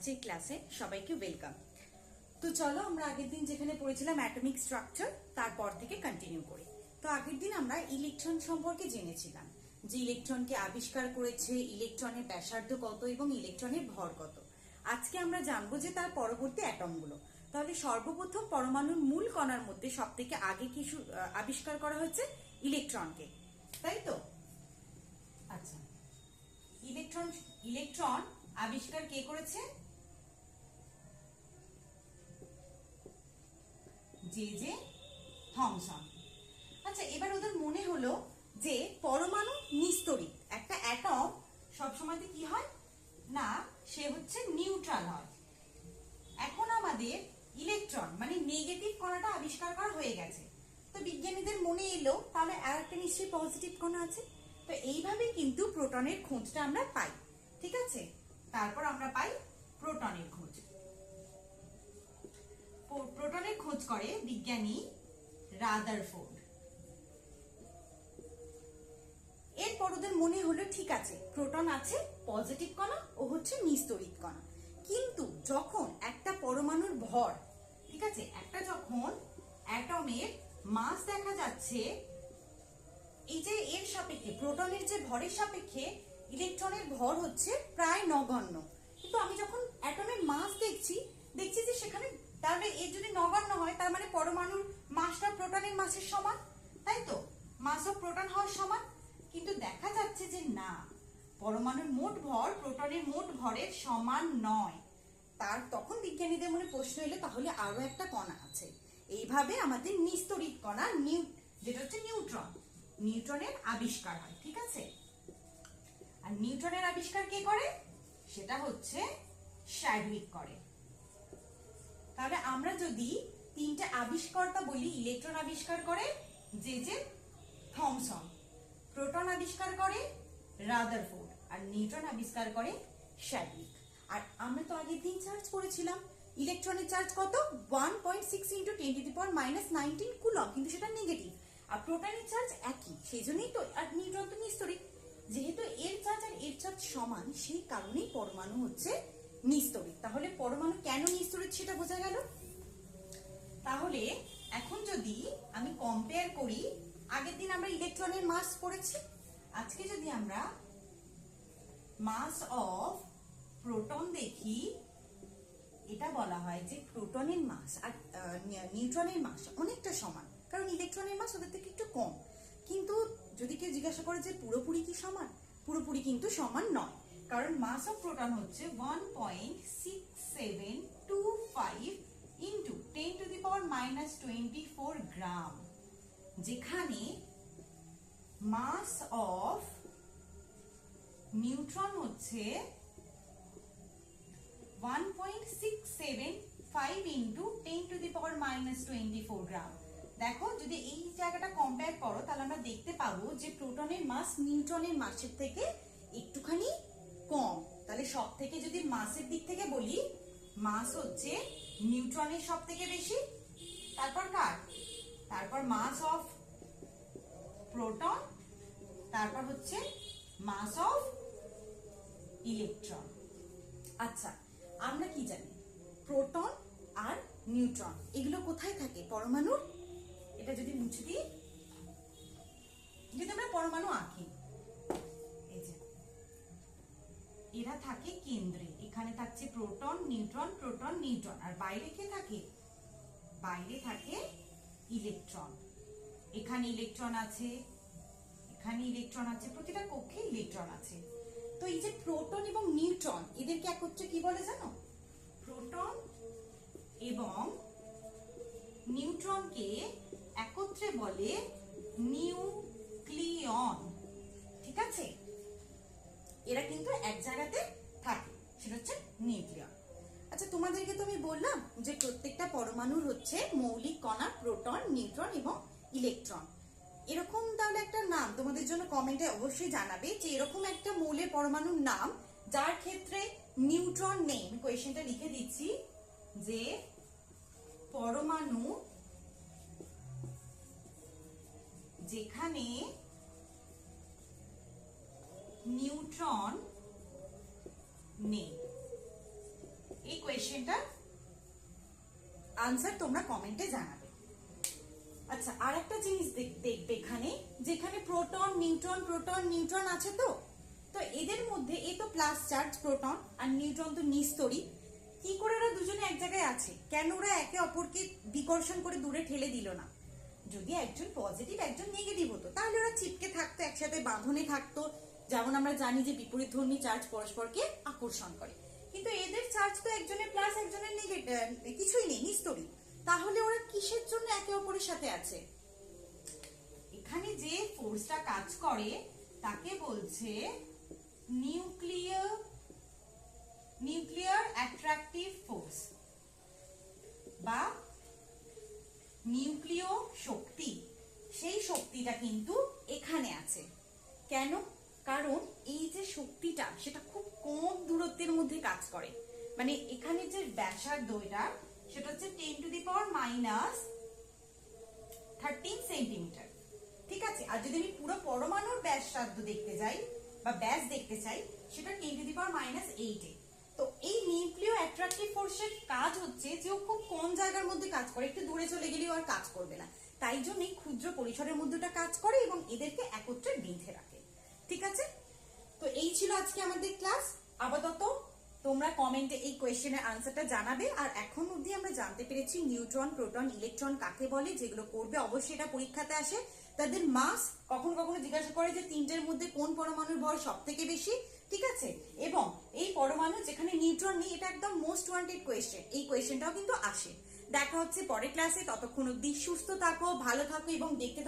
আজকের ক্লাসে সবাইকে ওয়েলকাম। তো চলো আমরা আগের দিন যেখানে পড়েছিলাম অ্যাটমিক স্ট্রাকচার তারপর থেকে কন্টিনিউ করি। তো আগের দিন আমরা ইলেকট্রন সম্পর্কে জেনেছিলাম যে ইলেকট্রনকে আবিষ্কার করেছে, ইলেকট্রনের ব্যাসার্ধ কত এবং ইলেকট্রনের ভর কত। আজকে আমরা জানবো যে তার পরবর্তী অ্যাটমগুলো। তাহলে সর্বপ্রথম পরমাণুর মূল কণার মধ্যে সবথেকে আগে কি আবিষ্কার করা হয়েছে? ইলেকট্রনকে, তাই তো? আচ্ছা, ইলেকট্রন আবিষ্কার কে করেছে? J Thomson. আচ্ছা, এবার ওদের মনে হলো যে পরমাণু নিস্তড়িত, একটা অ্যাটম সবসময় কি হয় না, সে হচ্ছে নিউট্রাল হয়। এখন আমাদের ইলেকট্রন মানে নেগেটিভ কণাটা আবিষ্কার করা হয়ে গেছে। তো বিজ্ঞানীদের মনে এলো তাহলে আর একটা নিশ্চয়ই পজিটিভ কণা আছে। তো এইভাবে কিন্তু প্রোটনের খোঁজটা আমরা পাই, ঠিক আছে? তারপর আমরা পাই প্রোটনের খোঁজ। প্রোটনের খোঁজ করে বিজ্ঞানী রাদারফোর্ড। এরপর ওদের মনে হলো ঠিক আছে, প্রোটন আছে পজিটিভ কণা ও হচ্ছে নিস্তড়িত কণা, কিন্তু যখন একটা পরমাণুর ভর, ঠিক আছে, একটা যখন অ্যাটমের মাস দেখা যাচ্ছে এই যে এর সাপেক্ষে প্রোটনের যে ভরের সাপেক্ষে ইলেকট্রনের ভর হচ্ছে প্রায় নগণ্য, কিন্তু আমি যখন অ্যাটমের মাস দেখছি যে সেখানে, তাহলে এর যদি নগণ্য হয় তার মানে পরমাণুর মাসটা প্রোটনের মাসের সমান, তাই তো? মাস অফ প্রোটন হওয়ার সমান। কিন্তু দেখা যাচ্ছে যে না, পরমাণুর মোট ভর প্রোটনের মোট ভরের সমান নয়। তখন বিজ্ঞানীদের মনে প্রশ্ন এলো তাহলে আরো একটা কণা আছে। এইভাবে আমাদের নিস্তড়িত কণা যেটা হচ্ছে নিউট্রনের আবিষ্কার হয়, ঠিক আছে? আর নিউটনের আবিষ্কার কে করে? সেটা হচ্ছে শ্যাডউইক করে। তাহলে আমরা যদি তিনটা আবিষ্কর্তা বলি, ইলেকট্রন আবিষ্কার করে জে থমসন, প্রোটন আবিষ্কার করে রাদারফোর্ড, আর নিউট্রন আবিষ্কার করে শ্যাডউইক। আর আমরা তো আগের দিন চার্জ করেছিলাম, ইলেকট্রনের চার্জ কত? 1.6 × 10⁻⁹ কুলম, কিন্তু সেটা নেগেটিভ। আর প্রোটনের চার্জ একই, সেই জন্যই তো। আর নিউট্রন তো নিস্তড়িত, যেহেতু এর চার্জ আর এর চার্জ সমান, সেই কারণেই পরমাণু হচ্ছে নিস্তড়িত। তাহলে পরমাণু কেন নিস্তড়িত সেটা বোঝা গেল। তাহলে এখন যদি আমি কম্পেয়ার করি, আগের দিন আমরা ইলেকট্রনের মাস পড়েছি, আজকে যদি আমরা মাস অফ প্রোটন দেখি, এটা বলা হয় যে প্রোটনের মাস আর নিউট্রনের মাস অনেকটা সমান, কারণ ইলেকট্রনের মাস ওদের থেকে একটু কম। কিন্তু যদি কেউ জিজ্ঞাসা করে যে পুরোপুরি কি সমান, পুরোপুরি কিন্তু সমান নয়, কারণ মাস অফ প্রোটন হচ্ছে 1.6725 ইন্টু 10⁻⁻24 গ্রাম, যেখানে মাস অফ নিউট্রন হচ্ছে 1.675 ইন্টু 10⁻⁻24 গ্রাম। দেখো, যদি এই জায়গাটা কম্পেয়ার করো তাহলে আমরা দেখতে পাবো যে প্রোটনের মাস নিউট্রনের মাসের থেকে একটুখানি কম। তাহলে সব থেকে যদি মাসের দিক থেকে বলি, মাস হচ্ছে নিউট্রনের সব থেকে বেশি, তারপর কার? তারপর মাস অফ প্রোটন, তারপর হচ্ছে মাস অফ ইলেকট্রন। আচ্ছা, আমরা কি জানি প্রোটন আর নিউট্রন এগুলো কোথায় থাকে পরমাণুর? এটা যদি মুছে দিই, যদি আমরা পরমাণু আঁকি, এই যে এরা থাকে কেন্দ্রে, এখানে থাকছে প্রোটন নিউট্রন, প্রোটন নিউট্রন, আর বাইরে কে থাকে? বাইরে থাকে ইলেকট্রন। এখানে ইলেকট্রন আছে, এখানে ইলেকট্রন আছে, প্রতিটা কক্ষে ইলেকট্রন আছে। তো এই যে প্রোটন এবং নিউট্রন, এদেরকে একত্রে কি বলে জানো? প্রোটন এবং নিউট্রনকে একত্রে বলে নিউক্লিয়ন, ঠিক আছে? এরা কিন্তু এক জায়গাতে থাকে, সেটা হচ্ছে নিউক্লিয়ন। আচ্ছা, তোমাদেরকে তো আমি বললাম যে প্রত্যেকটা পরমাণুর হচ্ছে মৌলিক কণা প্রোটন, নিউট্রন এবং ইলেকট্রন। এরকম তাহলে একটা নাম তোমাদের জন্য কমেন্টে অবশ্যই জানাবে যে এরকম একটা মৌলের পরমাণুর নাম যার ক্ষেত্রে নিউট্রন নেই। আমি কোয়েশ্চেনটা লিখে দিচ্ছি যে পরমাণু যেখানে নিউট্রন নেই। এই কোয়েশ্চেনটা আনসার তোমরা কমেন্টে জানাবে। আচ্ছা, আর একটা জিনিস দেখবে এখানে, যেখানে প্রোটন নিউট্রন আছে তো এদের মধ্যে এই তো প্লাস চার্জ প্রোটন আর নিউট্রন তো নিস্তড়িৎ, কি করে ওরা দুজনে এক জায়গায় আছে? কেন ওরা একে অপরকে বিকর্ষণ করে দূরে ঠেলে দিল না? যদি একজন পজিটিভ একজন নেগেটিভ হতো তাহলে ওরা চিপকে থাকতো, একসাথে বাঁধনে থাকতো। যেমন আমরা জানি যে বিপরীতধর্মী চার্জ পরস্পরকে আকর্ষণ করে, কিন্তু এদের চার্জ তো একজনের প্লাস একজনের নেগেটিভ, কিছুই নেই, নিস্তড়িৎ। তাহলে ওরা কিসের জন্য একে অপরের সাথে আছে? এখানে যে ফোর্সটা কাজ করে তাকে বলছে নিউক্লিয়ার অ্যাট্রাকটিভ ফোর্স বা নিউক্লিয় শক্তি। সেই শক্তিটা কিন্তু এখানে আছে। কেন? কারণ এই যে শক্তিটা সেটা খুব কম দূরত্বের মধ্যে কাজ করে। মানে এখানে যে ব্যাসার্ধটা সেটা হচ্ছে 10⁻⁻13 সেন্টিমিটার, ঠিক আছে? আর যদি আমি পুরো পরমাণুর ব্যাসার্ধ দেখতে যাই বা ব্যাস দেখতে চাই, সেটা 10⁻⁸ তো এই নিউক্লিয় অ্যাট্রাকটিভ ফোর্সের কাজ হচ্ছে যে ও খুব কম জায়গার মধ্যে কাজ করে, একটু দূরে চলে গেলেও আর কাজ করবে না, তাই জন্য ক্ষুদ্র পরিসরের মধ্যে কাজ করে এবং এদেরকে একত্রে বেঁধে রাখে, ঠিক আছে? তো এই ছিল আজকে আমাদের ক্লাস। আপাতত তোমরা কমেন্টে এই কোয়েশ্চেনের আনসারটা জানাবে। আর এখন অবধি আমরা জানতে পেরেছি নিউট্রন, প্রোটন, ইলেকট্রন কাকে বলে, যেগুলো করবে অবশ্যই এটা পরীক্ষাতে আসে। তাদের মাস কখনো কখনো জিজ্ঞাসা করে যে তিনটের মধ্যে কোন পরমাণুর ভর সব থেকে বেশি, ঠিক আছে? এবং এই পরমাণু যেখানে নিউট্রন নেই, এটা একদম মোস্ট ওয়ান্টেড কোয়েশ্চেন, এই কোয়েশ্চেনটাও কিন্তু আসে। দেখা হচ্ছে পরের ক্লাসে, ততক্ষণ অবধি সুস্থ থাকো, ভালো থাকো এবং দেখতে